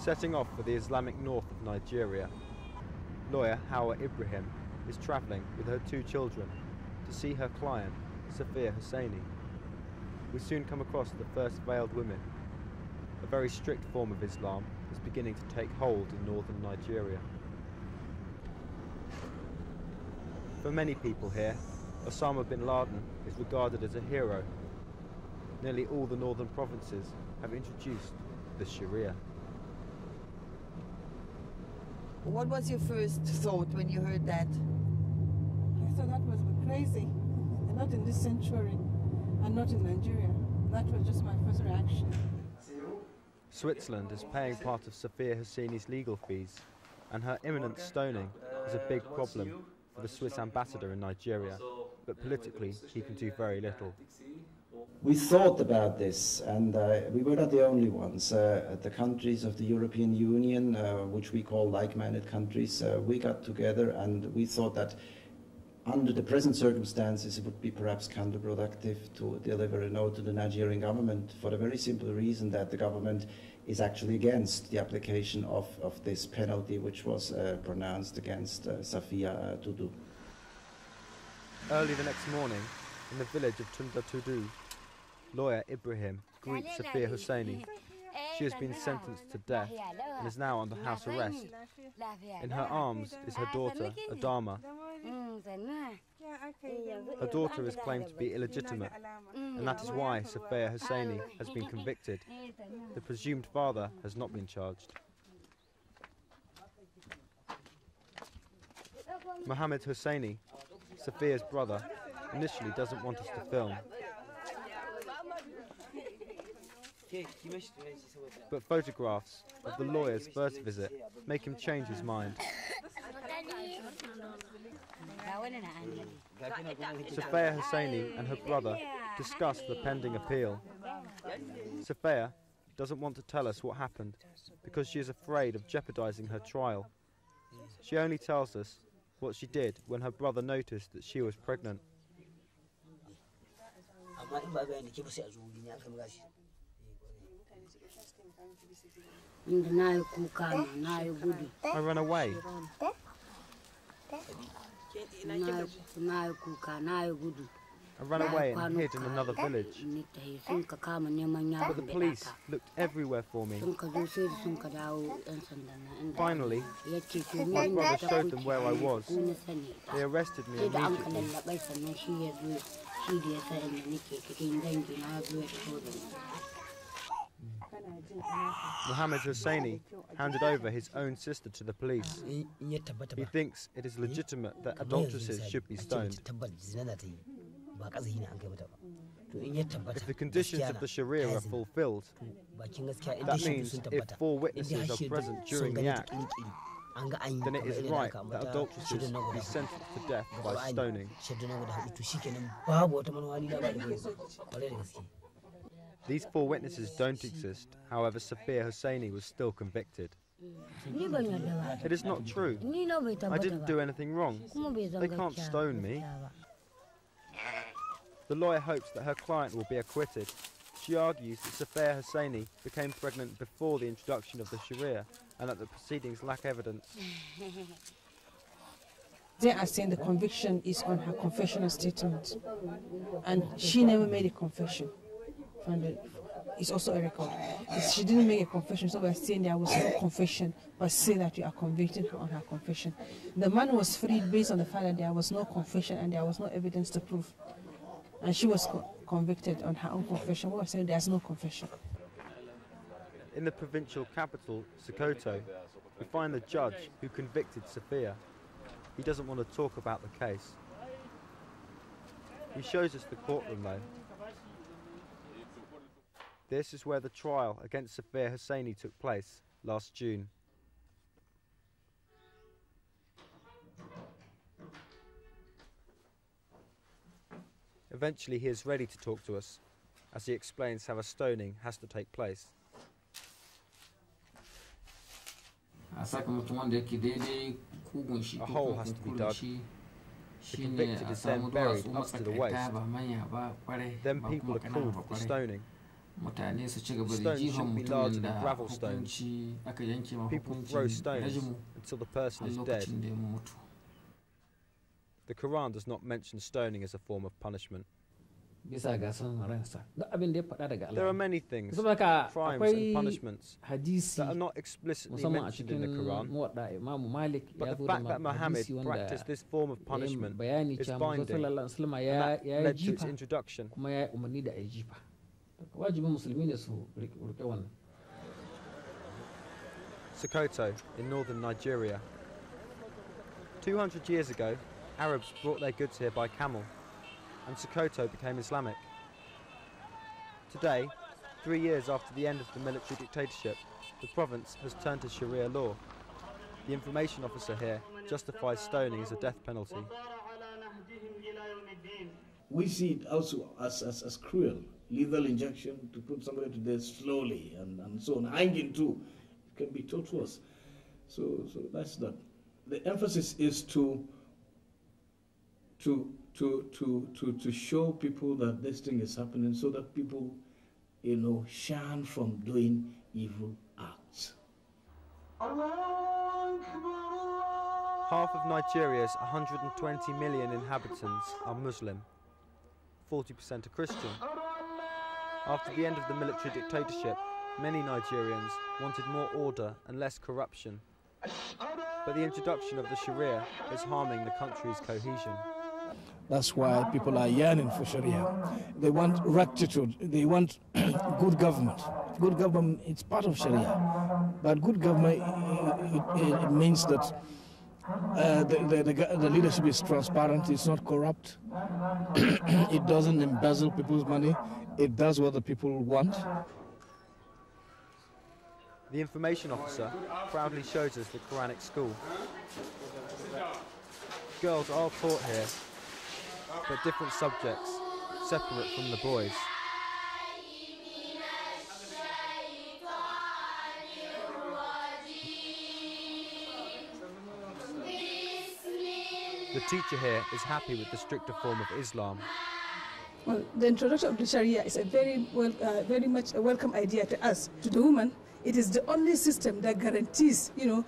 Setting off for the Islamic north of Nigeria, lawyer Hauwa Ibrahim is travelling with her 2 children to see her client, Safiya Hussaini. We soon come across the first veiled women. A very strict form of Islam is beginning to take hold in northern Nigeria. For many people here, Osama bin Laden is regarded as a hero. Nearly all the northern provinces have introduced the Sharia. What was your first thought when you heard that? I thought that was crazy. And not in this century, and not in Nigeria. That was just my first reaction. Switzerland is paying part of Safiya Hussaini's legal fees, and her imminent stoning is a big problem for the Swiss ambassador in Nigeria, but politically he can do very little. We thought about this, and we were not the only ones. The countries of the European Union, which we call like-minded countries, we got together and we thought that under the present circumstances it would be perhaps counterproductive to deliver a note to the Nigerian government, for the very simple reason that the government is actually against the application of this penalty which was pronounced against Safiya to do. Early the next morning, in the village of Tunda Tudu, lawyer Ibrahim greets Safiya Hussaini. She has been sentenced to death and is now under house arrest. In her arms is her daughter, Adama. Her daughter is claimed to be illegitimate, and that is why Safiya Hussaini has been convicted. The presumed father has not been charged. Mohammad Hussaini, Safiya's brother, initially doesn't want us to film. But photographs of the lawyer's first visit make him change his mind. Safiya Hussaini and her brother discuss the pending appeal. Safiya doesn't want to tell us what happened because she is afraid of jeopardizing her trial. She only tells us what she did when her brother noticed that she was pregnant. I ran away. I ran away and hid in another village. But the police looked everywhere for me. Finally, my brother showed them where I was. They arrested me immediately. Mohammad Hussaini handed over his own sister to the police. He thinks it is legitimate that adulteresses should be stoned. If the conditions of the Sharia are fulfilled, that means if 4 witnesses are present during the act, then it is right that adulteresses be sentenced to death by stoning. These 4 witnesses don't exist, however Safiya Hussaini was still convicted. It is not true. I didn't do anything wrong. They can't stone me. The lawyer hopes that her client will be acquitted. She argues that Safiya Hussaini became pregnant before the introduction of the Sharia and that the proceedings lack evidence. They are saying the conviction is on her confessional statement, and she never made a confession. It's also a record. She didn't make a confession, so we're saying there was no confession, but say that you are convicted on her confession. The man was freed based on the fact that there was no confession and there was no evidence to prove. And she was convicted on her own confession. We're saying there's no confession. In the provincial capital, Sokoto, we find the judge who convicted Safiya. He doesn't want to talk about the case. He shows us the courtroom though. This is where the trial against Safiya Hussaini took place last June. Eventually he is ready to talk to us, as he explains how a stoning has to take place. A hole has to be dug. The convicted is then buried up to the waist. Then people are called for the stoning. Stones shouldn't be larger than gravel stones. People throw stones until the person is dead. The Koran does not mention stoning as a form of punishment. There are many things, crimes and punishments, that are not explicitly mentioned in the Quran, but the fact that Muhammad practiced this form of punishment is binding, and that led to its introduction. Sokoto, in northern Nigeria. 200 years ago, Arabs brought their goods here by camel, and Sokoto became Islamic. Today, 3 years after the end of the military dictatorship, the province has turned to Sharia law. The information officer here justifies stoning as a death penalty. We see it also as cruel, lethal injection to put somebody to death slowly and so on. Hanging too can be torturous. So that's that. The emphasis is to show people that this thing is happening, so that people, shun from doing evil acts. Half of Nigeria's 120 million inhabitants are Muslim. 40% are Christian. After the end of the military dictatorship, many Nigerians wanted more order and less corruption. But the introduction of the Sharia is harming the country's cohesion. That's why people are yearning for Sharia. They want rectitude. They want good government. Good government, it's part of Sharia. But good government, it means that the leadership is transparent, it's not corrupt. It doesn't embezzle people's money. It does what the people want. The information officer proudly shows us the Quranic school. Girls are taught here, but different subjects, separate from the boys. The teacher here is happy with the stricter form of Islam. Well, the introduction of the Sharia is a very much a welcome idea to us, to the woman. It is the only system that guarantees, her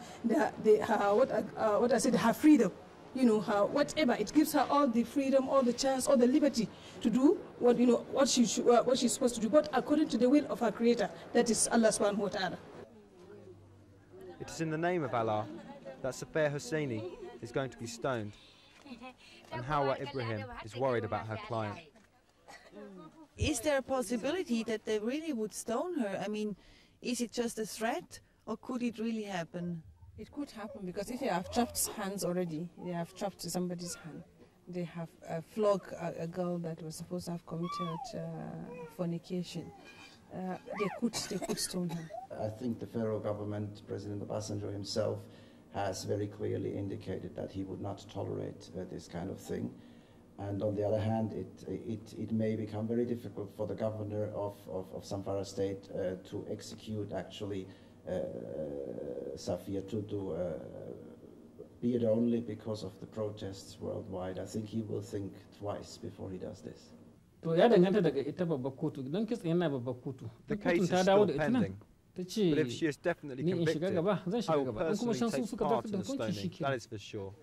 freedom. Whatever, it gives her all the freedom, all the chance, all the liberty to do what she's supposed to do, but according to the will of her Creator, that is Allah subhanahu wa ta'ala. It is in the name of Allah that Safiya Husseini is going to be stoned, and Hauwa Ibrahim is worried about her client. Is there a possibility that they really would stone her? I mean, is it just a threat, or could it really happen? It could happen, because if they have chopped hands already, they have chopped somebody's hand. They have flogged a girl that was supposed to have committed fornication. They could stone her. I think the federal government, President Obasanjo himself, has very clearly indicated that he would not tolerate this kind of thing. And on the other hand, it may become very difficult for the governor of Zamfara state to execute actually Safiya to be it only because of the protests worldwide. I think he will think twice before he does this. The case is still pending, but if she is definitely convicted, I will personally take part in the stoning, that is for sure.